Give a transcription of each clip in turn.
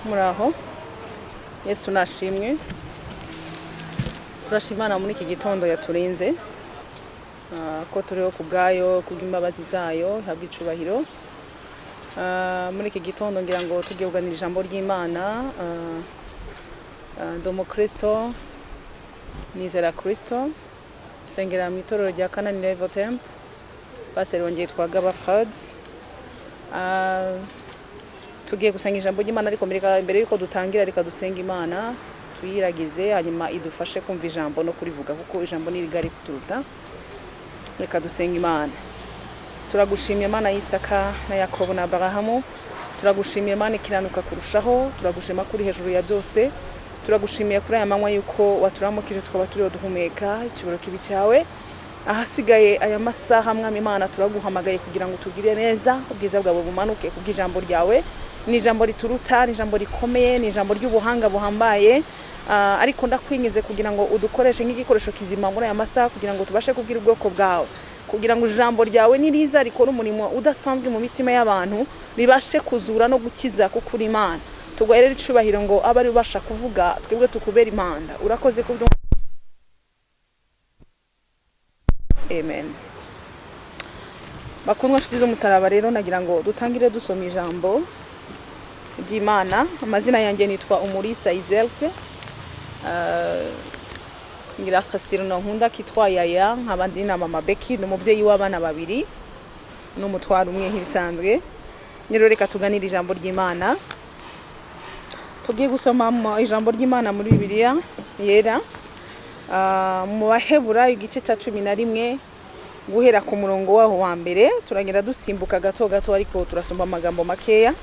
Muraho Yesu nashimwe turashimana muri iki gitondo yaturinze ko turiho kubgayo kubw'imbabazi zayo habwa icubahiro muri iki gitondo ngira ngo tugiye kuganira ijambo ry'Imana ndomo Kristo nizera Kristo sengera mu itorero rya Kanani Revival Temple paseri wongeye twagaba Frauds tugiye gusenga ijambo ry'Imana ariko mbere yuko dutangira reka dusenga Imana tuyiragize hanyuma idufashe kumva ijambo no kurivuga kuko ijambo ni rigari kuturuta. Reka dusenga Imana. Turagushimiye Mana y'Isaka na Yakobo na Abrahamu, turagushimiye Mana ikiranuka kurushaho, turagushima kuri hejuru ya byose, turagushimiye kuri aya manywa yuko waturamukije tukaba turiho duhumeka ikiburo kibi cyawe. Ahasigaye aya masaha mwami Imana turaguhamagaye kugira ngo tugire neza ubwiza bwawe bumanuke kubw'ijambo ryawe. Ni ijambo rituruta, ni ijambo rikomeye, ni ijambo ry'ubuhanga buhambaye, ariko ndakwingize kugira ngo udukoreshe nk'igikoresho kizima muri aya masaha kugira ngo tubashe kubwira ubwoko bwawe, kugira ngo ijambo ryawe niriza rikora umurimo udasanzwe mu mitima y'abantu, ribashe kuzura no gukiza kuko uri Imana. Tugwerere icubahiro ngo abari ubasha kuvuga twebwe tukubera impanda. Urakoze kubyo. Amen. Bakundwa nshuti z'umusaraba rero nagira ngo dutangire dusoma ijambo ry'Imana. Amazina yanjye nitwa Umulisa Izelte. Ngira khasirino nkunda kitwa Yaya, nkabandi na Mama Becky, n'umubyeyi w'abana babiri n'umutwaro umwe nk'ibisanzwe. Rero reka tuganire ijambo ry'Imana. Tugiye gusoma ijambo ry'Imana muri Bibiliya yera mu Baheburayo igice cya 11 guhera ku murongo waho wa mbere. Turagenda dusimbuka gato gato ariko turasomba amagambo makeya.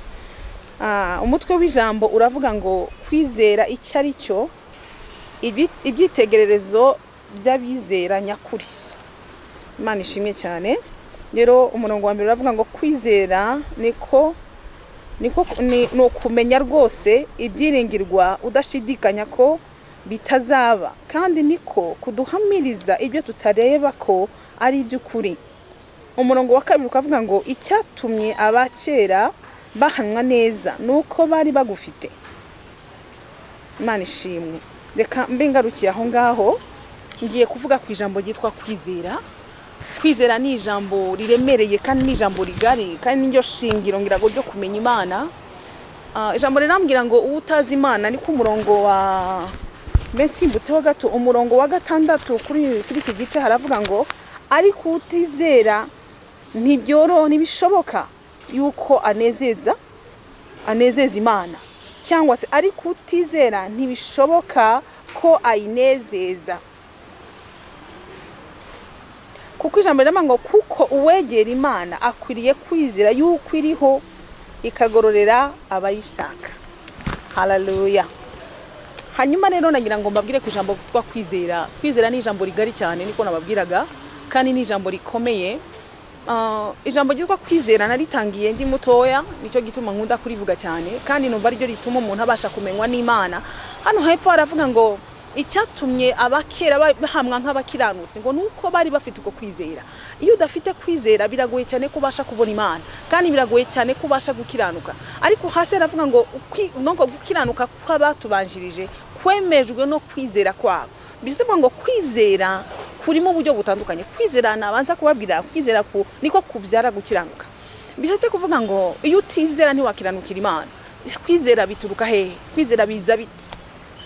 Umutwe w'ijambo uravuga ngo kwizera icyo ari cyo, ibyitegererezo by'abizera nyakuri. Imana ishimye cyane. Rero umurongo wa mbere uravuga ngo kwizera niko no kumenya rwose ibyiringirwa udashidikanya ko bitazaba, kandi niko kuduhamiriza ibyo tutareba ko ari iby'ukuri. Umurongo wa kabiri ukavuga ngo icyatumye abakera bahanwa neza nuko bari bagufite. Imana ishimwe. Reka mbengarukiye aho ngaho ngiye kuvuga ku ijambo ryitwa kwizera. Kwizera ni ijambo riremereye kandi ni ijambo rigari kandi n'iryo shingiro ngira ngo ryo kumenya Imana. Ijambo rirambwira ngo utazi Imana ni ku murongo wa bensimbutseho gato, umurongo wa 6 kuri iki gice haravuga ngo ariko utizera ntibishoboka yuko anezeza Imana, cyangwa se ariko utizera ntibishoboka ko ayinezeza. Kuko ijambo riravuga ngo kuko uwegera Imana akwiriye kwizera yuko iriho ikagororera abayishaka. Haleluya. Hanyuma rero nagira ngo mbabwire ku ijambo twitwa kwizera. Kwizera ni ijambo rigari cyane niko nababwiraga, kandi ni ijambo rikomeye. Ijambo ryitwa kwizera naritangiye ndi mutoya, nicyo gituma nkunda kurivuga cyane, kandi numva ryo rituma umuntu abasha kumenywa n'Imana. Hano hepfo haravuga ngo icyatumye abakera bahamwa nk'abakiranutse ngo nuko bari bafite uko kwizera. Iyo udafite kwizera biragoye cyane kubasha kubona Imana, kandi biragoye cyane kubasha gukiranuka. Ariko hasi haravuga ngo nonko gukiranuka kw'abatubanjirije kwemejwe no kwizera kwabo. Bisaba ngo kwizera kurimo uburyo butandukanye. Kwizera nabanza kubabwira kwizera niko kubyara gukiranuka. Bishatse kuvuga ngo iyo utizera ntiwakiranukira Imana. Kwizera bituruka hehe? Kwizera biza biti.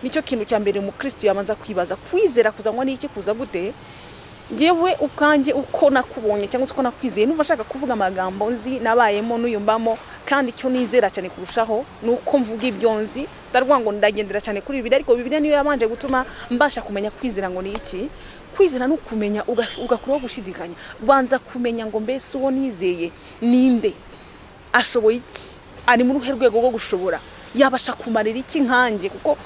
Nicyo kintu cya mbere mu Kristo yamanza kwibaza. Kwizera kuzanwa n'iki, kuza gute? Ngewe ukanje uko nakubonye cyangwa uko nakwizeye, numva nshaka kuvuga amagambo nzi nabayemo n'uyumbamo, kandi icyo nizera cyane kurushaho nuko mvuga ibyo nzi. Ndarwa ngo ndagendera cyane kuri Bibiliya, ariko Bibiliya niyo yabanje gutuma mbasha kumenya kwizera ngo ni iki. Kwizera no kumenya ugakuraho gushidikanya. Banza kumenya ngo mbese uwo nizeye ninde, ashoboye iki, ari mu ruhe rwego rwo gushobora, yabasha kumarira iki nkanjye. Kuko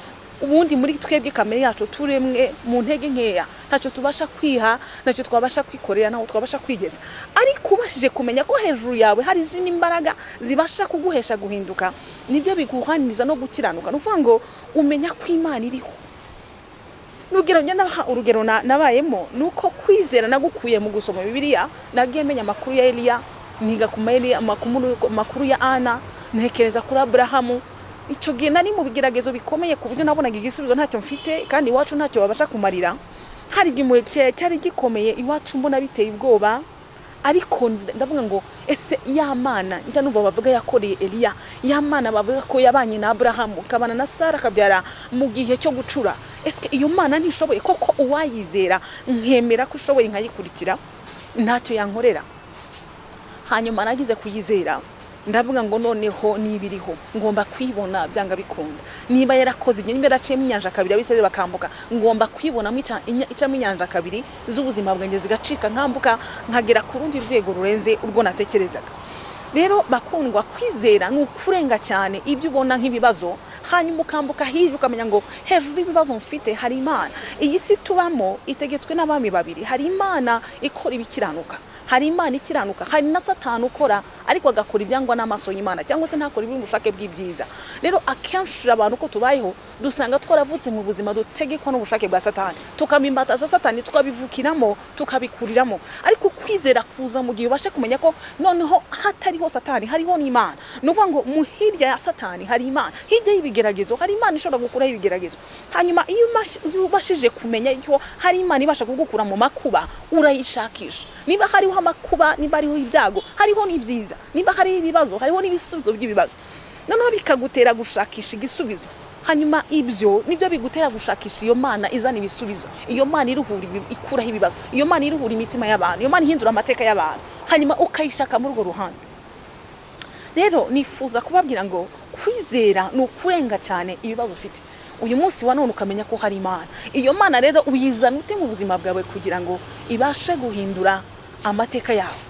ubundi muri twebwe kamere yacu turemwe mu ntege nkeya, ntacyo tubasha kwiha, ntacyo twabasha kwikorera, naho twabasha kwigeza. Ariko ubashije kumenya ko hejuru yawe hari izindi imbaraga zibasha kuguhesha guhinduka, nibyo biguhaniriza no gukiranuka. Nuvuga ngo umenya ko Imana iriho. Urugero nabayemo nuko kwizera nagukuye mu gusoma Bibiliya. Nagiye menya amakuru ya Eliya, niga ku makuru ya Ana, ntekereza kuri Abrahamu, icyo gihe nari mu bigeragezo bikomeye ku buryo nabonaga igisubizo ntacyo mfite kandi iwacu ntacyo babasha kumarira. Hari igihe cyari gikomeye iwacu mbona biteye ubwoba, ariko ndavuga ngo ese ya Mana njya numva bavuga yakoreye Eliya, ya Mana bavuga ko yabanye na Abrahamu kabana na Sara kabyara mu gihe cyo gucura, ese iyo Mana ntishoboye koko? Uwayizera nkemera ko ushoboye nkayikurikira ntacyo yankorera. Hanyuma nagize kuyizera, ndavuga ngo noneho nibiriho ngomba kwibona byanga bikunda. Niba yarakoze ibyo, niba yaraciyemo inyanja kabiri abisirayeli bakambuka, ngomba kwibona icamo inyanja kabiri z'ubuzima bwanjye zigacika, nkambuka nkagera ku rundi rwego rurenze urwo natekerezaga. Rero bakundwa, kwizera ni ukurenga cyane ibyo ubona nk'ibibazo, hanyuma ukambuka hirya ukamenya ngo hejuru y'ibibazo mfite hari Imana. Iyi si tubamo itegetswe n'abami babiri, hari Imana ikora ibikiranuka, hari Imana ikiranuka, hari na Satani ukora ariko agakora ibyangwa n'amaso y'Imana, cyangwa se ntakora ibiri ubushake bw'ibyiza. Rero akenshi abantu ko tubayeho dusanga twaravutse mu buzima dutegekwa n'ubushake bwa Satani, tukabimbataza Satani, tukabivukiramo, tukabikuriramo. Ariko kwizera kuza mu gihe ubashe kumenya ko noneho hatariho Satani hariho n'Imana. Nuvuga ngo mu hirya ya Satani hari Imana, hirya y'ibigeragezo hari Imana ishobora gukuraho ibigeragezo. Hanyuma iyo ubashije kumenya ko hari Imana ibasha kugukura mu makuba, urayishakisha. Niba hariho amakuba, niba hariho ibyago, hariho n'ibyiza. Niba hariho ibibazo, hariho n'ibisubizo by'ibibazo. Noneho bikagutera gushakisha igisubizo. Hanyuma ibyo nibyo bigutera gushakisha iyo Mana izana ibisubizo, iyo Mana iruhura ikuraho ibibazo, iyo Mana iruhura imitima y'abantu, iyo Mana ihindura amateka y'abantu, hanyuma ukayishaka muri urwo ruhande. Rero nifuza kubabwira ngo kwizera ni ukurenga cyane ibibazo ufite. Uyu munsi wa none ukamenya ko hari Imana. Iyo Mana rero uyizana ute mu buzima bwawe kugira ngo ibashe guhindura amateka yawe.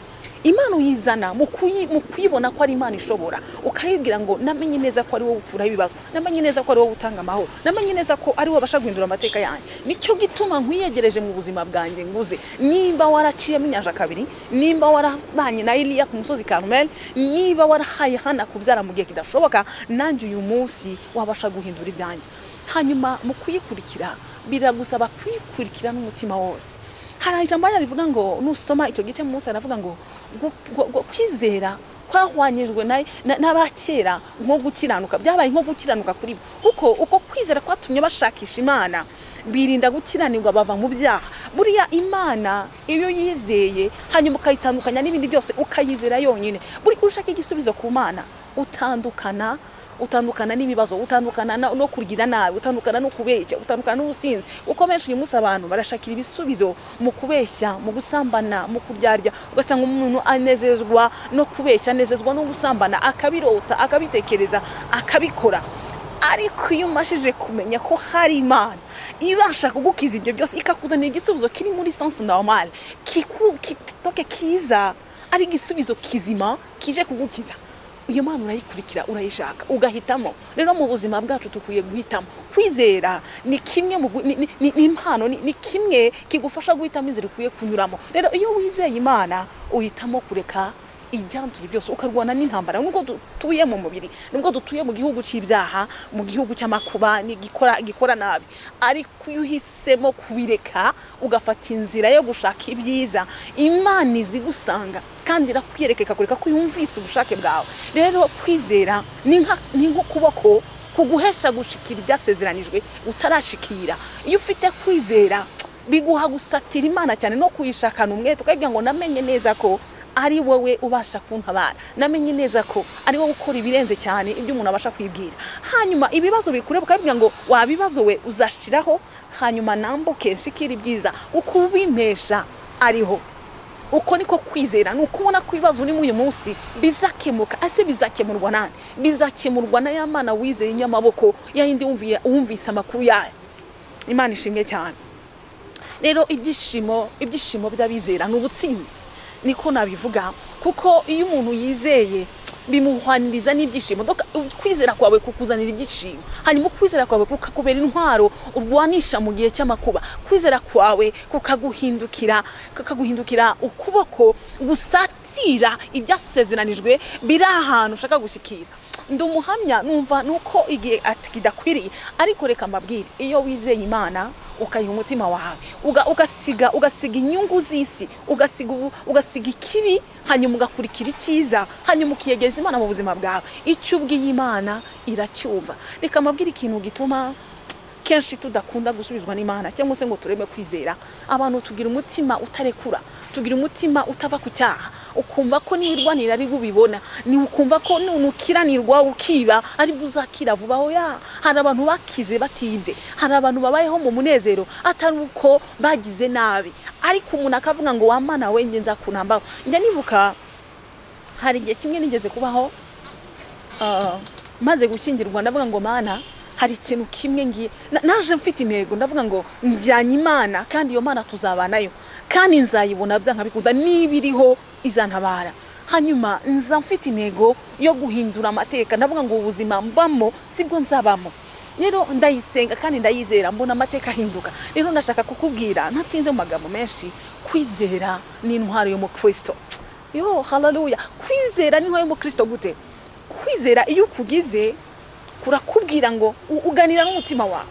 Imana uyizana mu kuyibona ko ari Imana ishobora, ukayibwira ngo namenye neza ko ari wowe ukuraho ibibazo, namenye neza ko ari wowe utanga amahoro, namenye neza ko ari wowe basha guhindura amateka yanjye. Nicyo gituma nkwiyegereje mu buzima bwanjye nguze. Nimba waraciyemo inyanja kabiri, nimba warabanye na Eliya ku musozi Karumeli, niba warahaye Hana kubyara mu gihe kidashoboka, nanjye uyu munsi wabasha guhindura ibyanjye. Hanyuma mu kuyikurikira biragusaba kuyikurikira n'umutima wose. Hari ijambo rivuga ngo nusoma icyo gice Musa aravuga ngo kwizera kwahwanyijwe n'abakera nko gukiranuka, byabaye nko gukiranuka kuri bo, kuko uko kwizera kwatumye bashakisha Imana, birinda gukiranirwa bava mu byaha. Buriya Imana iyo yizeye hanyuma ukayitandukanya n'ibindi byose ukayizera yonyine, buri ushaka igisubizo ku Mana utandukana n'ibibazo, utandukana no kugira nabi, utandukana no kubeshya, utandukana n'ubusinzi. Uko benshi uyu munsi abantu barashakira ibisubizo mu kubeshya, mu gusambana, mu kuryarya. Ugasanga umuntu anezezwa no kubeshya, anezezwa no gusambana, akabirota, akabitekereza, akabikora. Ariko iyo umashije kumenya ko hari Imana ibasha kugukiza ibyo byose, ikakuzanira igisubizo kiri muri sens normal, kiza ari igisubizo kizima kije kugukiza, iyo Mana urayikurikira, urayishaka, ugahitamo. Rero mu buzima bwacu tukwiye guhitamo. Kwizera ni kimwe ni impano, ni kimwe kigufasha guhitamo inzira ukwiye kunyuramo. Rero iyo wizeye Imana uhitamo kureka ibyanduye byose, ukarwana n'intambara. Nubwo dutuye mu mubiri, nubwo dutuye mu gihugu cy'ibyaha, mu gihugu cy'amakuba gikora nabi, ariko iyo uhisemo kubireka ugafata inzira yo gushaka ibyiza, Imana izigusanga kandi irakwiyereka ikakureka ko yumvise ubushake bwawe. Rero kwizera ni nk'ukuboko kuguhesha gushikira ibyasezeranijwe utarashikira. Iyo ufite kwizera biguha gusatira Imana cyane no kuyishakana umwete, ukabwira ngo namenye neza ko ari wowe ubasha kuntabara, namenye neza ko ari wowe ukora ibirenze cyane ibyo umuntu abasha kwibwira. Hanyuma ibibazo bikure ukabwira ngo wabibazo we uzashiraho, hanyuma nambuke nshikira ibyiza uko ubimpesha ariho. Uko niko kwizera, nukubona ko ibibazo ni uyu munsi bizakemuka. Ase bizakemurwa nani? Bizakemurwa na ya Mana wizeye inyamaboko, yayindi wumvise amakuru yayo. Imana ishimye cyane. Rero ibyishimo by'abizera n'ubutsinzi, niko nabivuga, kuko iyo umuntu yizeye bimuhwaniriza n'ibyishimo. Kwizera kwawe kukuzanira ibyishimo, hanyuma kwizera kwawe kukakubera intwaro urwanisha mu gihe cy'amakuba. Kwizera kwawe kukaguhindukira ukuboko bizitira ibyasezeranijwe biri ahantu ushaka gushikira. Ndi umuhamya numva nuko igihe ati kidakwiriye, ariko reka mbabwire, iyo wizeye Imana ukayiha umutima wawe ugasiga inyungu z'isi, ugasiga ikibi, hanyuma ugakurikira icyiza, hanyuma ukiyegeza Imana mu buzima bwawe, icyo ubwiye Imana iracyumva. Reka mbabwire ikintu gituma kenshi tudakunda gusubizwa n'Imana cyangwa se ngo tureme kwizera. Abantu tugira umutima utarekura, tugira umutima utava ku cyaha, ukumva ko nirwanira ari bubibona, ni ukumva ko nukiranirwa ukiba ari buzakira vuba. Oya, hari abantu bakize batibye, hari abantu babayeho mu munezero atari uko bagize nabi, ariko umuntu akavuga ngo wa Mana we nge nzakunambaho. Njya nibuka hari igihe kimwe nigeze kubaho maze gukingirwa, ndavuga ngo Mana hari ikintu kimwe ngiye naje mfite intego, ndavuga ngo njyanye Imana kandi iyo Mana tuzabanayo kandi nzayibona byanka bikunda nibiriho izantabara. Hanyuma nza mfite intego yo guhindura amateka, ndavuga ngo ubuzima mbamo sibwo nzabamo. Rero ndayisenga kandi ndayizera, mbona amateka ahinduka. Rero ndashaka kukubwira ntatinze mu magambo menshi, kwizera ni intwaro yo mu Kristo. Yo haleluya, kwizera ni intwaro yo mu Kristo. Gute kwizera? Iyo ukugize kurakubwira ngo uganira n'umutima wawe,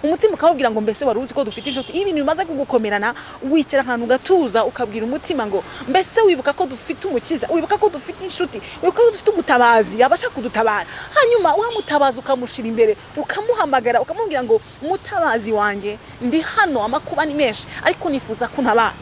umutima ukabwira ngo mbese wari uzi ko dufite inshuti. Ibintu bimaze kugukomerana wicara ahantu gatuza ukabwira umutima ngo mbese wibuka ko dufite umukiza, wibuka ko dufite inshuti, wibuka ko dufite umutabazi yabasha kudutabara. Hanyuma wa mutabazi ukamushira imbere, ukamuhamagara, ukamubwira ngo mutabazi wanjye ndi hano, amakuba ni menshi ariko nifuza kuntabara.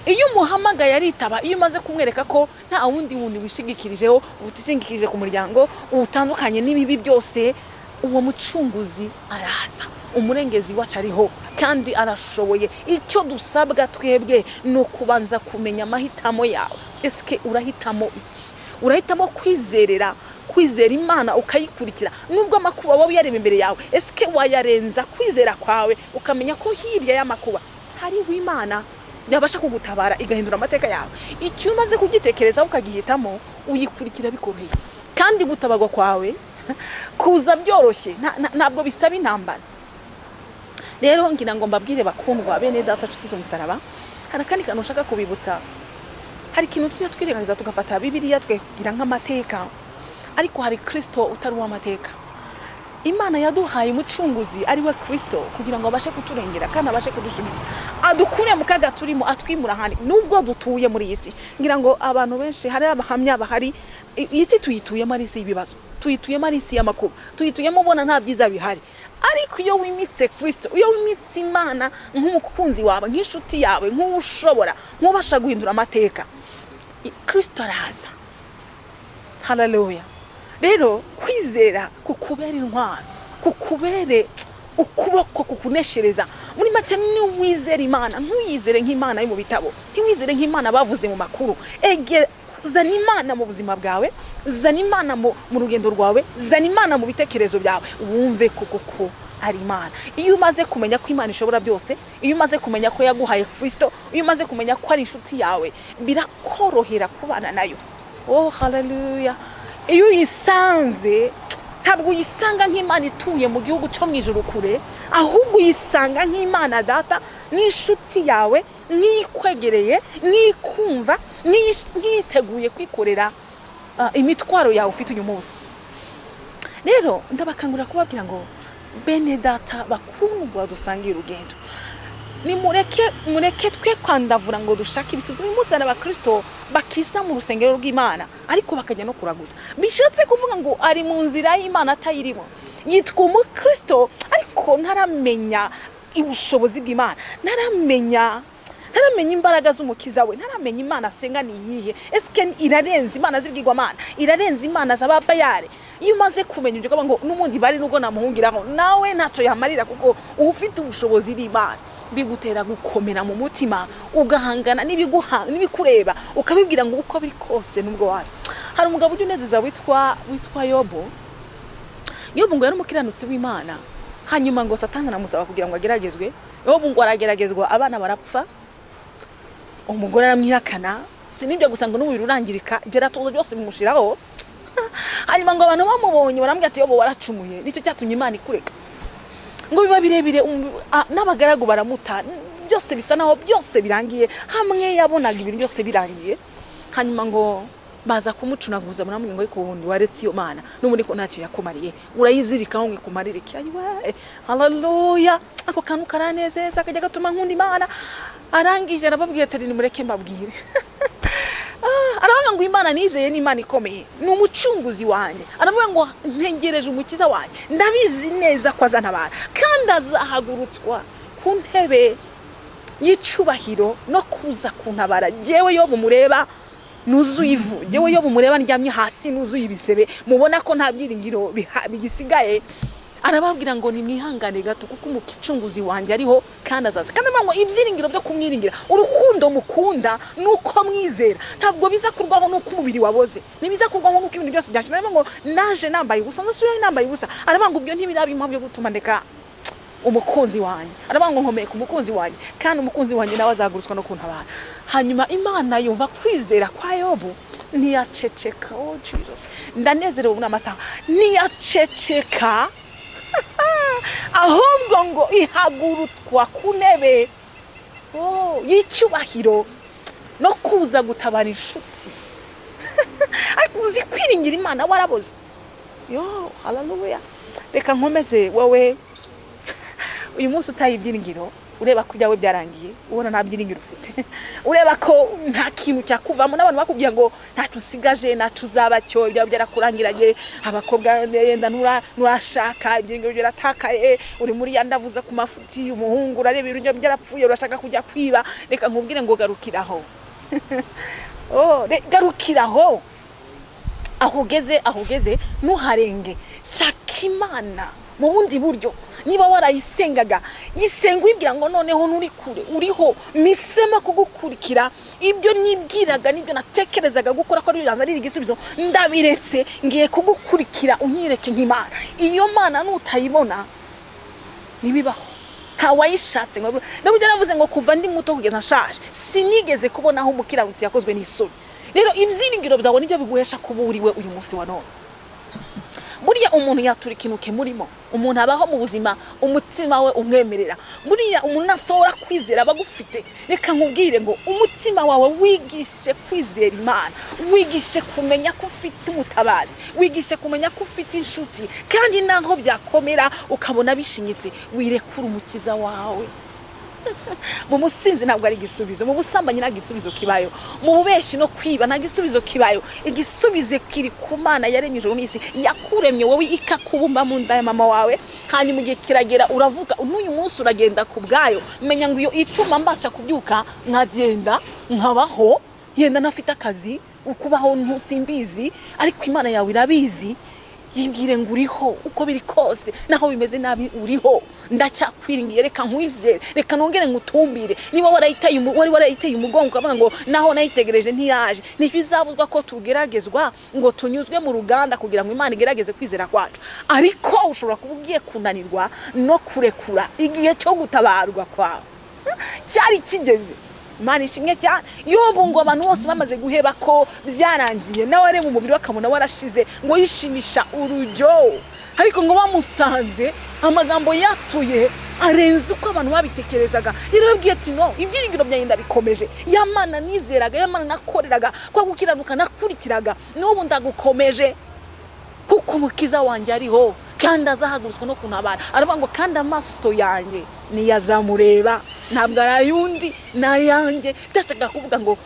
Iyo umuhamagaye aritaba, iyo umaze kumwereka ko nta wundi wishigikirijeho, utishingikirije ku muryango, utandukanye n'ibibi byose, uwo mucunguzi araza. Umurengezi wacu ariho kandi arashoboye. Icyo dusabwa twebwe no kubanza kumenya amahitamo yawe. Eske urahitamo iki? Urahitamo kwizera Imana ukayikurikira nubwo amakuba wowe yareba imbere yawe? Eske wayarenza kwizera kwawe ukamenya ko hirya y'amakuba hariho Imana yabasha kugutabara igahindura amateka yawe? Icyo umaze kugitekereza ukagihitamo, uyikurikira bikoroheye, kandi gutabagwa kwawe kuza byoroshye, ntabwo bisaba intambara. Rero ngira ngo mbabwire bakundwa bene data nshuti z'umusaraba, hari kandi kantu ushaka kubibutsa. Hari ikintu tujya twirengagiza tugafata Bibiliya tukagira nk'amateka, ariko hari Kristo utari uw'amateka. Imana yaduhaye umucunguzi ari we Kristo kugira ngo abashe kuturengera kandi abashe kudusubiza, adukure mu kaga turimo, atwimura handi nubwo dutuye muri isi. Ngira ngo abantu benshi hari abahamya bahari, isi tuyituyemo ari isi ibibazo, tuyituyemo ari isi y'amakuba, tuyituyemo ubona nta byiza bihari. Ariko iyo wimitse Kristo, iyo wimitse Imana nk'umukunzi wawe, nk'inshuti yawe, nk'ushobora, nk'ubasha guhindura amateka, Kristo araza. Haleluya. Rero kwizera kukubera intwaro, kukubere ukuboko kukuneshereza. Muri make ni wizera Imana, ntuyizere nk'Imana yo mu bitabo, ntiwizere nk'Imana bavuze mu makuru. Zana Imana mu buzima bwawe, zana Imana mu rugendo rwawe, zana Imana mu bitekerezo byawe, wumve kuko ari Imana. Iyo umaze kumenya ko Imana ishobora byose, iyo umaze kumenya ko yaguhaye Kristo, iyo umaze kumenya ko ari inshuti yawe, birakorohera kubana nayo. Oh haleluya. Iyo uyisanze ntabwo uyisanga nk'Imana ituye mu gihugu cyo mu ijuru kure, ahubwo uyisanga nk'Imana data, n'inshuti yawe, n'ikwegereye, n'ikumva, n'iteguye kwikorera imitwaro yawe ufite uyu munsi. Rero ndabakangurira kubabwira ngo bene data bakundwa dusangiye urugendo, ni mureke twe kwandavura ngo dushake ibisubizo. Bimuzana abakristo bakisa mu rusengero rw'Imana ariko bakajya no kuraguza, bishatse kuvuga ngo ari mu nzira y'Imana atayirimo. Yitwa umukristo ariko ntaramenya ubushobozi bw'Imana, ntaramenya imbaraga z'umukiza we, ntaramenya Imana asenga ni iyihe. Eske irarenza Imana zibwigwamana, irarenza Imana z'ababayare. Iyo umaze kumenya ibyo ngo n'umundi bari nugo namuhungiraho, nawe ntacyo yamarira kuko ufite ubushobozi bw'Imana, bigutera gukomera mu mutima, ugahangana n'ibikureba, ukabibwira ngo uko biri kose nubwo wari. Hari umugabo unezeza witwa Yobu. Yobu ngo yari umukiranutsi w'Imana, hanyuma ngo Satani aramusaba kugira ngo ageragezwe. Yobu ngo arageragezwa, abana barapfa, umugore aramwihakana, sinibyo gusa ngo n'umubiri urangirika, ibyo ratozo byose bimushiraho. Hanyuma ngo abantu bamubonye barambwira ati Yobu waracumuye, nicyo cyatumye Imana ikureka. Ngo biba birebire, n'abagaragu baramuta, byose bisa naho byose birangiye. Hamwe yabonaga ibintu byose birangiye, hanyuma ngo baza kumucunaguza muramwe ngo ariko wundi waretse iyo mana n'ubundi ko ntacyo yakumariye urayizirikaho ngo ikumarire iki ayiwe haleluya ako kantu karanezeza akajya gatuma nkunda imana arangije arababwiye ati nimureke mbabwire aravuga ngo imana nizeye ni imana ikomeye ni umucunguzi wanjye aravuga ngo ntegereje umukiza wanjye ndabizi neza ko azantabara kandi azahagurutswa ku ntebe y'icubahiro no kuza kuntabara jewe yo mumureba nuzuye ivu jewe yo mumureba ndyamye hasi nuzuye ibisebe mubona ko nta byiringiro bigisigaye arababwira ngo ni mwihangane gato kuko umukicunguzi wanjye ariho kandi azaza kandi ngo ibyiringiro byo kumwiringira urukundo mukunda nuko mwizera ntabwo biza kurwaho nuko umubiri waboze nibiza kurwaho nuko ibintu byose byashira ngo naje nambaye ubusa ndasubira nambaye ubusa arabanga ubyo ntibirabi impamvu yo gutuma ndeka umukunzi wanjye arabanga nkomeye ku mukunzi wanjye kandi umukunzi wanjye nawe azagurutswa no kuntabara hanyuma imana yumva kwizera kwa Yobu ntiyaceceka oh Jesus ndanezerewe muri amasaha ntiyaceceka ahubwo ngo ihagurutswa ku ntebe y'icyubahiro no kuza gutabara inshuti ariko uzi kwiringira imana waraboze yo haleluya reka nkomeze wowe uyu munsi utayibyiringiro ureba ko byawe byarangiye ubona nta byiringiro ufite ureba ko nta kintu cyakuvamo n'abantu bakubwira ngo nta tusigaje nta tuzaba cyo ibyo byarakurangiranye abakobwa yenda nurashaka ibyiringiro byaratakaye uri muri yandavuza ku mafuti umuhungu urareba ibiryo byarapfuye urashaka kujya kwiba reka nkubwire ngo garukiraho garukiraho aho ugeze ntuharenge shaka imana mu bundi buryo niba warayisengaga yisenga wibwira ngo noneho nuri kure uriho misema kugukurikira ibyo nibwiraga nibyo natekerezaga gukora ko ari igisubizo ndabiretse ngiye kugukurikira unyireke nk'imana iyo mana nutayibona nibibaho nta wayishatse ngo ndabujya navuze ngo kuva ndi muto kugeza nshaje sinigeze kubona aho umukiranutsi yakozwe n'isoni rero ibyiringiro byawe nibyo biguhesha kuburiwe uyu munsi wa none buriya umuntu yatura ikintu kemurimo umuntu abaho mu buzima umutima we umwemerera buriya umuntu asohora kwizera abagufite reka nkubwire ngo umutima wawe wigishe kwizera imana wigishe kumenya ko ufite umutabazi wigishe kumenya ko ufite inshuti kandi naho byakomera ukabona bishinyitse wirekura umukiza wawe mu musinzi ntabwo ari igisubizo mu busambanyi nta gisubizo kibayo mu bubeshi no kwiba nta gisubizo kibayo igisubizo kiri ku Mana yaremye ijuru n'isi yakuremye wowe ikakubumba mu nda ya mama wawe hanyuma igihe kiragera uravuga n'uyu munsi uragenda ku bwayo menya ngo iyo ituma mbasha kubyuka nkagenda nkabaho yenda nafite akazi ukubaho ntusimbizi ariko Imana yawe irabizi yibwire ngo uriho uko biri kose naho bimeze nabi uriho ndacyakwiringiye reka nkwizere reka nongere ngutumbire niba warayiteye umugongo kavuga ngo naho nayitegereje ntiyaje ntibizabuzwa ko tugeragezwa ngo tunyuzwe mu ruganda kugira ngo Imana igerageze kwizera kwacu ariko ushobora kuba ugiye kunanirwa no kurekura igihe cyo gutabarwa kwawe cyari kigeze Imana ishimwe cyane Yobu ngo abantu bose bamaze guheba ko byarangiye nawe ari mu mubiri wakamuna warashize ngo yishimisha urujyo ariko ngo bamusanze amagambo yatuye arenze uko abantu babitekerezaga yarabwiye ati no ibyiringiro byagenda bikomeje yamana nizeraga yamana nakoreraga kwa gukiranuka nakurikiraga n'ubu ndagukomeje kuko umukiza wanjye ariho kandi azahagurutswa no kuntabara aravuga ngo kandi amaso yanjye niyazamureba ntabwo arayundi nayanjye byashaka kuvuga ngo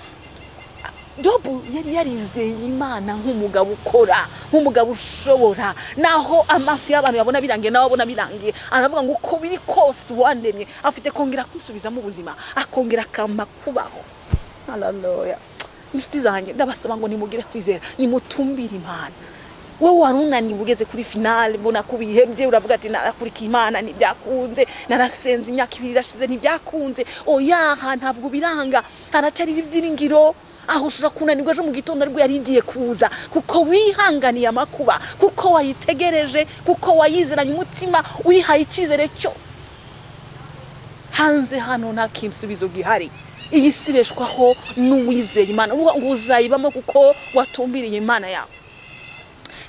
Yobu yari yarizeye Imana nk'umugabo ukora nk'umugabo ushobora naho amaso y'abantu yabona birangiye nawe abona birangiye aravuga ngo uko biri kose wandemye afite kongera kusubizamo ubuzima akongera kamba kubaho haleluya inshuti zanjye ndabasaba ngo nimugire kwizera nimutumbire Imana wowe warunani bugeze kuri finale bona kubihebye uravuga ati narakurika Imana ntibyakunze narasenze imyaka 2 irashize ntibyakunze oya ntabwo biranga haracari ibyiringiro aho ushobora kunanirwa ejo mu gitondo ariko yari igiye kuza kuko wihanganiye amakuba kuko wayitegereje kuko wayizeranye umutima wihaye icyizere cyose hanze hano nta kinsubizo gihari ibisibeshwaho n'uwizeye Imana ngo uzayibamo kuko watumbiriye Imana yawe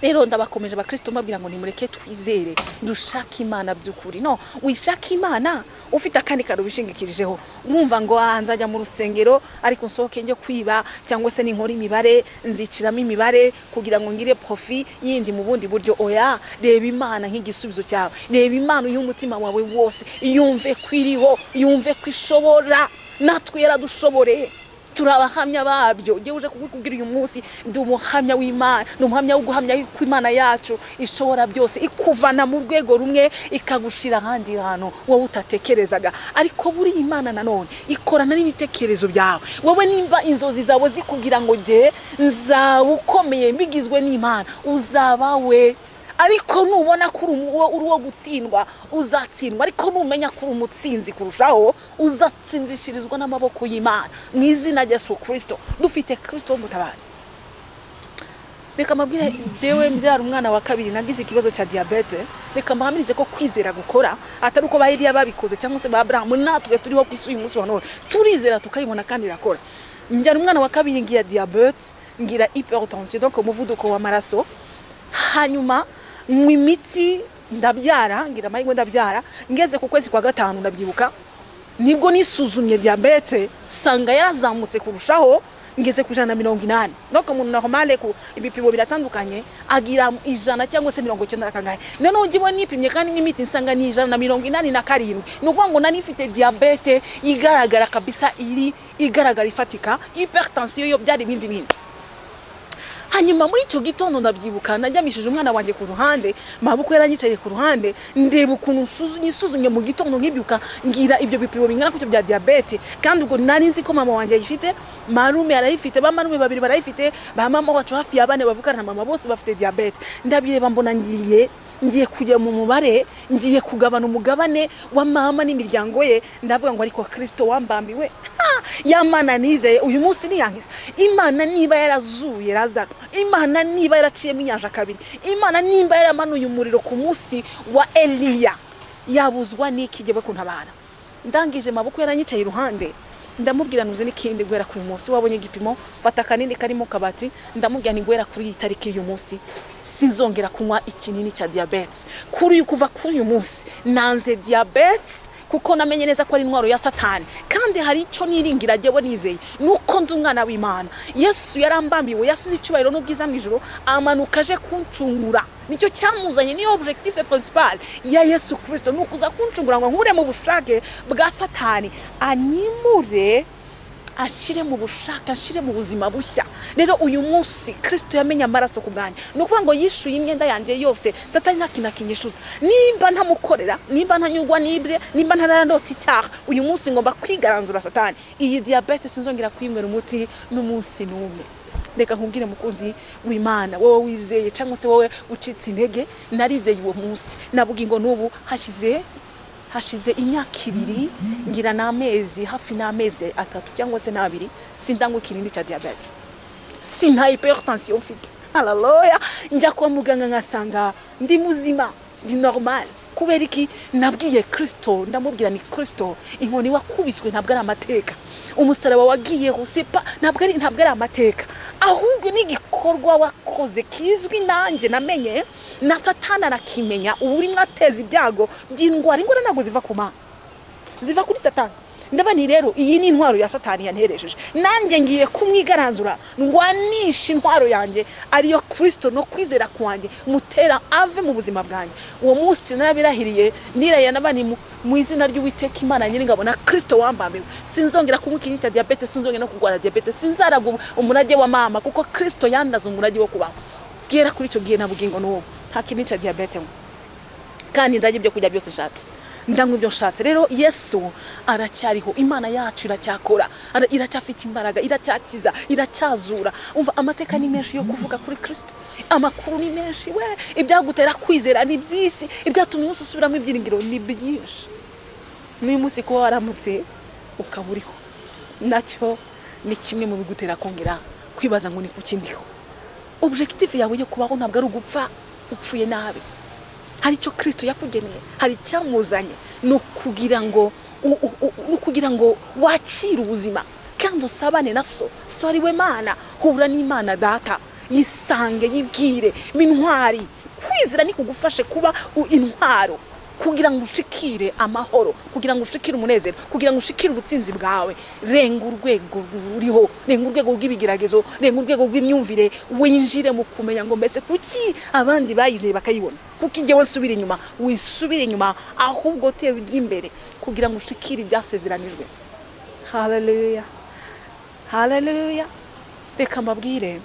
rero ndabakomeje abakristo mbabwira ngo nimureke twizere dushaka imana by'ukuri. No, wishaka imana ufite akandi karubishingikirijeho, wumva ngo nzajya mu rusengero ariko nsohoke njye kwiba cyangwa se ninkora imibare nziciramo imibare kugira ngo ngire profit yindi mu bundi buryo. Oya, reba imana nk'igisubizo cyawe, reba imana y'umutima wawe wose, yumve kwiriho, yumve kwishobora. Natwe yaradushoboreye, turabahamya babyo. Ngiye uje kukubwira uyu munsi ndi umuhamya w'Imana, ndi umuhamya wo guhamya ko Imana yacu ishobora byose, ikuvana mu rwego rumwe ikagushira ahandi hantu wowe utatekerezaga. Ariko buri Imana nanone ikorana n'ibitekerezo byawe. Wowe nimba inzozi zawe zikugira ngo nge nzaba ukomeye mbigizwe n'Imana, uzaba we. Ariko nubona ko uri wo gutsindwa uzatsindwa, ariko numenya ko uri umutsinzi kurushaho uzatsindishirizwa n'amaboko y'Imana mu izina rya Yesu Kristo. Dufite Kristo w'umutabazi. Reka mabwire jewe mbyara umwana wa kabiri nagize ikibazo cya diabete. Reka mbahamirize ko kwizera gukora atari uko bahiriya babikoze cyangwa se ba Abraham. Natwe turiho kwisuye umunsi wa none turizera tukayibona kandi irakora. Mbyara umwana wa kabiri ngira diabete, ngira hypertension, donc umuvuduko w'amaraso. Hanyuma mu imiti ndabyara, ngira amahirwe ndabyara. Ngeze ku kwezi kwa gatanu ndabyibuka nibwo nisuzumye diabete sanga yarazamutse kurushaho, ngeze ku 180. Donc umuntu normal ku ibipimo biratandukanye agira 100 cyangwa se 90 kangahe. None ugibwe nipimye kandi n'imiti nsanga ni 187. Nuko ngo nani ifite diabete igaragara kabisa, igaragara ifatika. Hypertension yo byari bindi. Hanyuma muri icyo gitondo ndabyibuka najyamishije umwana wanjye ku ruhande, mabuko yaranyicaye ku ruhande, ndeba ukuntu nisuzumye mu gitondo nkibyuka ngira ibyo bipimo bingana kutyo bya diabete. Kandi ubwo nari nzi ko mama wanjye ayifite, marume arayifite, ba marume babiri barayifite, ba mama wacu hafi ya 4 bavukana na mama bose bafite diabete. Ndabireba mbona ngiye kujya mu mubare, ngiye kugabana umugabane wa mama n'imiryango ye. Ndavuga ngo ariko Kristo wambambiwe, Yamana nizeye uyu munsi ni yangiza. Imana niba yarazuye Lazaro, Imana niba yaraciyemo inyanja kabiri, Imana niba yaramanuye umuriro ku munsi wa Eliya, yabuzwa n'ikijye kuntabara. Ndangije maboko yaranyicaye iruhande, ndamubwira nuze n'ikindi gwera ku munsi wabonye igipimo, fata kanini karimo kabati. Ndamubwira ni gwera kuri itariki y'uyu munsi sinzongera kunywa ikinini cya diabetes. Kuva kuri uyu munsi nanze diabetes, kuko namenye neza ko ari intwaro ya Satani. Kandi hari icyo niringira jewe nizeye, nuko ndi umwana w'Imana. Yesu yarambambiwe, yasize icyubahiro n'ubwiza mu ijuru, amanuka aje kuncungura. Nicyo cyamuzanye, ni objectif principal ya Yesu Kristo, nukuza kuncungura ngo nkure mu bushake bwa Satani, anyimure ashire mu bushaka, ashire mu buzima bushya. Rero uyu munsi Kristo yamenye amaraso ku bwanjye, nukuvuga ngo yishuye imyenda yanjye yose. Satani ntakinyishuza. Nimba ntamukorera, nimba ntanyurwa nibye, nimba ntarandota icyaha, uyu munsi ngomba kwigaranzura Satani. Iyi diabetes sinzongera kwimwera umuti n'umunsi n'umwe. Reka nkubwire mukunzi w'Imana, wowe wizeye cyangwa se wowe ucitse intege, narizeye uwo munsi. Nabugingo n'ubu hashize imyaka 2 ngira n'amezi hafi n'amezi 3 cyangwa se 2 sindangwa ikinini cya diabetes. Sina hypertension mfite. Hallelujah. Njya kwa muganga ngasanga ndi muzima, ndi normal. Kubera iki? Nabwiye Kristo, ndamubwira ni Kristo, inkoni wakubiswe ntabwo ari amateka, umusaraba wagiye gusipa ntabwo ari amateka, ahubwo ni igikorwa wakoze kizwi nanjye namenye na Satani arakimenya. Uri mwateza ibyago by'indwara, ingwara ntabwo ziva ku Mana, ziva kuri Satani. Ndabani rero iyi ni intwaro ya Satani yanteresheje, nanjye ngiye kumwigaranzura ngwanisha intwaro yanjye ariyo Kristo no kwizera kwanjye mutera ave mu buzima bwanjye. Uwo munsi narabirahiriye niraya nabani mu izina ry'Uwiteka Imana nyine ngabona Kristo wambambiwe, sinzongera kumukini cya diabetes, sinzongera no kugwara diabetes, sinzaraga umurage wa mama, kuko Kristo yandaza umurage wo kubaho. Gera kuri icyo gihe nabugingo n'ubu nta kinini cya diabetes, kandi ndaje ibyo kujya byose nshatse, ndangwe ibyo nshatse. Rero Yesu aracyariho, Imana yacu iracyakora, iracyafite imbaraga, iracyakiza, iracyazura. Umva amateka ni menshi yo kuvuga kuri Kristo, amakuru ni menshi, we ibyagutera kwizera ni byinshi, ibyatumye ususubiramo ibyiringiro ni byinshi. N'uyu munsi ko waramutse ukaburiho, nacyo ni kimwe mu bigutera kongera kwibaza ngo ni kuki ndiho. Objectif yawe yo kubaho ntabwo ari ugupfa upfuye nabi. Hari icyo Kristo yakugeneye, hari cyamuzanye no kugira ngo wakire ubuzima kandi usabane na so ari we Mana. Hura n'Imana Data, yisange yibwire bintwari kwizera ni kugufashe kuba intwaro kugira ngo ushikire amahoro kugira ngo ushikire umunezero kugira ngo ushikire ubutsinzi bwawe renga urwego ruriho renga urwego rw'ibigeragezo renga urwego rw'imyumvire winjire mu kumenya ngo mbese kuki abandi bayizeye bakayibona kuki njyewe nsubira inyuma wisubire inyuma ahubwo tewe imbere kugira ngo ushikire ibyasezeranijwe. Hallelujah, hallelujah. Reka mbabwire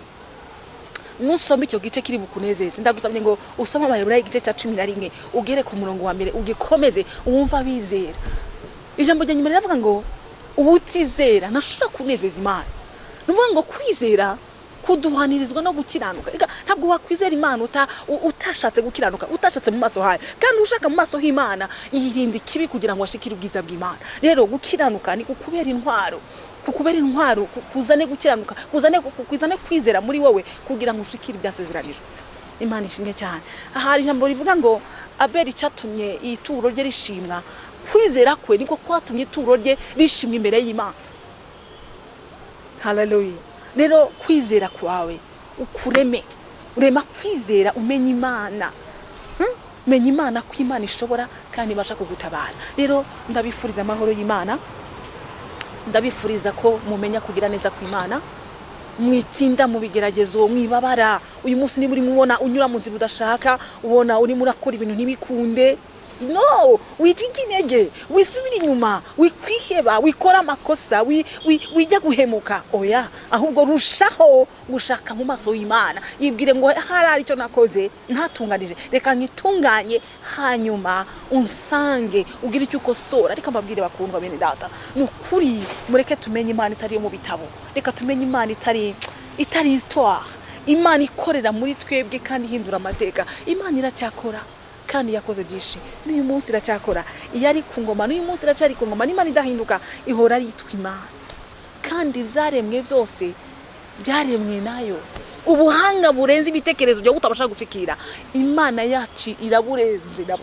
nusoma icyo gice kiri bukunezeze ndagusabye ngo usome Abayobora igice cya 11 ugere ku murongo wa mbere ugikomeze wumva bizera. Ijambo rya nyuma riravuga ngo ubutizera ntashobora kunezeza Imana. Nuvuga ngo kwizera kuduhanirizwa no gukiranuka. Ntabwo wakwizera Imana utashatse gukiranuka utashatse mu maso hayo kandi ushaka mu maso h'Imana yirinda ikibi kugira ngo ashikire ubwiza bw'Imana. Rero gukiranuka ni kukubera intwaro kukubera intwaro kuzane gukiranuka kuzane kwizera muri wowe kugira ngo ushikire ibyasezeranijwe. Imana ishimwe cyane. Ahari ijambo rivuga ngo Abeli cyatumye ituro rye rishimwa kwizera kwe niko kwatumye ituro rye rishimwa imbere y'Imana. Hallelujah. Rero kwizera kwawe ukureme urema kwizera umenya Imana menya Imana ko Imana ishobora kandi ibasha kugutabara. Rero ndabifuriza amahoro y'Imana ndabifuriza ko mumenya kugira neza ku Imana mwitinda mu bigeragezo mwibabara. Uyu munsi niba uri mubona unyura mu nzira udashaka ubona uri murakora ibintu ntibikunde no wijiginege wisubira inyuma wikwiheba wikora amakosa wijya guhemuka oya ahubwo rushaho gushaka mu maso y'Imana yibwire ngo harari cyo nakoze ntatunganije reka nkitunganye hanyuma unsange ugira icyo ukosora. Reka mbabwire bakundwa bene data nukuri mureke tumenye Imana itari yo mu bitabo reka tumenye Imana itari histoire. Imana ikorera muri twebwe kandi hindura amateka. Imana iracyakora kandi yakoze byinshi n'uyu munsi iracyakora iyo ari ku ngoma n'uyu munsi iracyari ku ngoma. N'Imana idahinduka ihora yitwa Imana kandi ibyaremwe byose byaremwe nayo ubuhanga burenze ibitekerezo byo gutabasha gushikira. Imana yacu iraburenze nabo.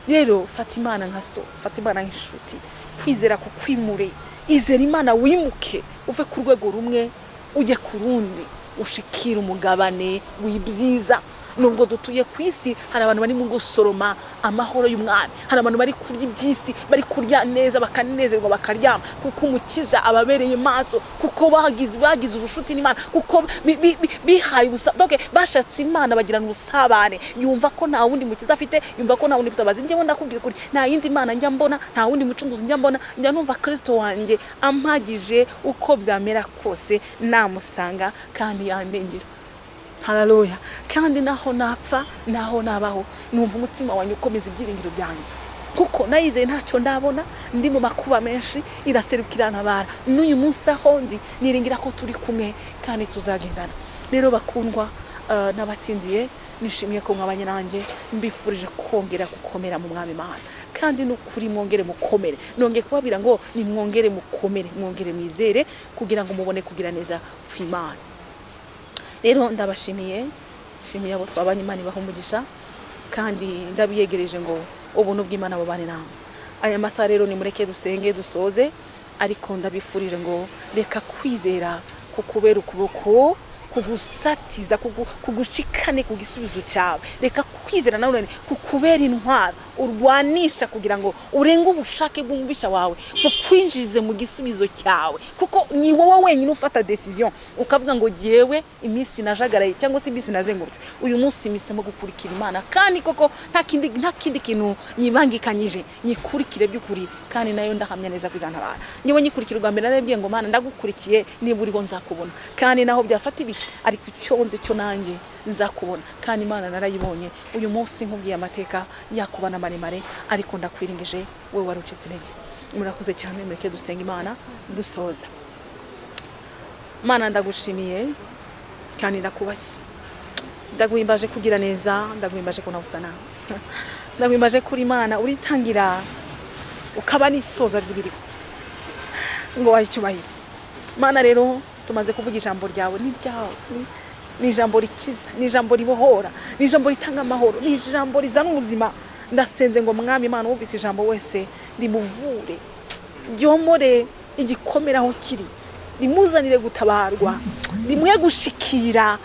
Rero fata Imana nka so fata Imana nk'inshuti kwizera kukwimure izera Imana wimuke uve ku rwego rumwe ujye ku rundi ushikira umugabane w'ibyiza. Nubwo dutuye ku isi hari abantu bari mu gusoroma amahoro y'Umwami hari abantu bari kurya ibyisi bari kurya neza bakanezerwa bakaryama kuko umukiza ababereye maso kuko bagize ubushuti n'Imana kuko bihaye donc bashatse Imana bagirana ubusabane yumva ko nta wundi mukiza afite yumva ko nta wundi butabazi. Njye ndakubwira kuri nta yindi Imana njya mbona nta wundi mucunguzi njya mbona njya numva Kristo wanjye ampagije uko byamera kose namusanga kandi yandengera. Hallelujah. Kandi naho napfa naho nabaho numva umutima wanyu ukomeza ibyiringiro byanjye kuko nayizeye ntacyo ndabona ndi mu makuba menshi iraserukira ntabara n'uyu munsi aho ndi niringira ko turi kumwe kandi tuzagendana. Rero bakundwa n'abatindiye nishimiye ko mwabanye nanjye mbifurije kongera gukomera mu Mwami Imana kandi n'ukuri mwongere mukomere nongeye kubabwira ngo ni mwongere mukomere mwongere mwizere kugira ngo mubone kugira neza ku Imana. Rero ndabashimiye abo twabanye Imana ibaha umugisha kandi ndabiyegereje ngo ubuntu bw'Imana bubane nawe. Aya masaha rero ni mureke dusenge dusoze ariko ndabifurije ngo reka kwizera kukubera ukuboko kugusatiza kugushikane ku gisubizo cyawe. Reka kwizera nawe kukubera intwaro urwanisha kugira ngo urenge ubushake bw'umubisha wawe kukwinjize mu gisubizo cyawe kuko ni wowe wenyine ufata decision ukavuga ngo giyewe iminsi najagaraye cyangwa se iminsi nazengurutse uyu munsi imisemo gukurikira Imana kandi koko nta kindi kintu nyibangikanyije nyikurikire by'ukuri kandi nayo ndahamya neza kuzantabara. Nyewe nyikurikira rwa mbere narebye ngo Mana ndagukurikiye niba uriho nzakubona kandi naho byafata ibishye ariko icyonze cyo nanjye nzakubona kandi Imana narayibonye. Uyu munsi nkubwiye amateka yakubana maremare ariko ndakwiringije wewe warucitse intege. Murakoze cyane mureke dusenga Imana dusoza. Mana ndagushimiye kandi ndakubashye ndaguhimbaje kugira neza ndaguhimbaje ko nawusana ndaguhimbaje kuri Imana uritangira ukaba nisoza ry'ibiriho ngo wayicyubahira. Mana rero tumaze kuvuga ijambo ryawe ni ryawe ni ijambo rikiza ni ijambo ribohora ni ijambo ritanga amahoro ni ijambo rizana ubuzima. Ndasenze ngo Mwami Imana wumvise ijambo wese rimuvure ryomore igikomera aho kiri rimuzanire gutabarwa rimuye gushikira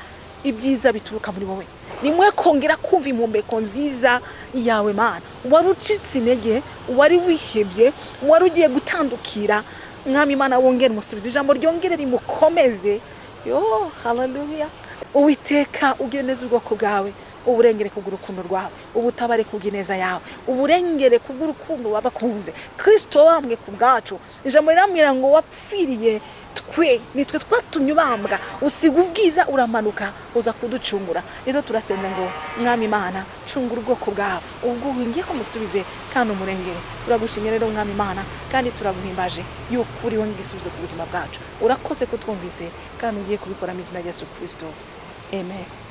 ibyiza bituruka muri wowe. Nimwe kongera kumva impumeko nziza yawe Mana. Wari ucitse intege, wari wihebye, wari ugiye gutandukira, mwami Mana wongere musubize ijambo ryongere rimukomeze. Yo haleluya. Uwiteka ugire neza ubwoko bwawe, uburengere kubw'urukundo rwawe, ubutabare kubw'ineza yawe, uburengere kubw'urukundo wabakunze. Kristo wambwe ku bwacu, ijambo riramwira ngo wapfiriye nitwe twatumye ubambwa, usiga ubwiza uramanuka uza kuducungura. Rero turasenze ngo mwami Imana cungura ubwoko bwawe, ubwo wingiye kumusubize kandi umurengere. Turagushimye rero mwami Imana kandi turaguhimbaje yuko uriho ngisubizo ku buzima bwacu. Urakoze kutwumvise kandi ugiye kubikora mu izina rya Yesu Kristo. Amen.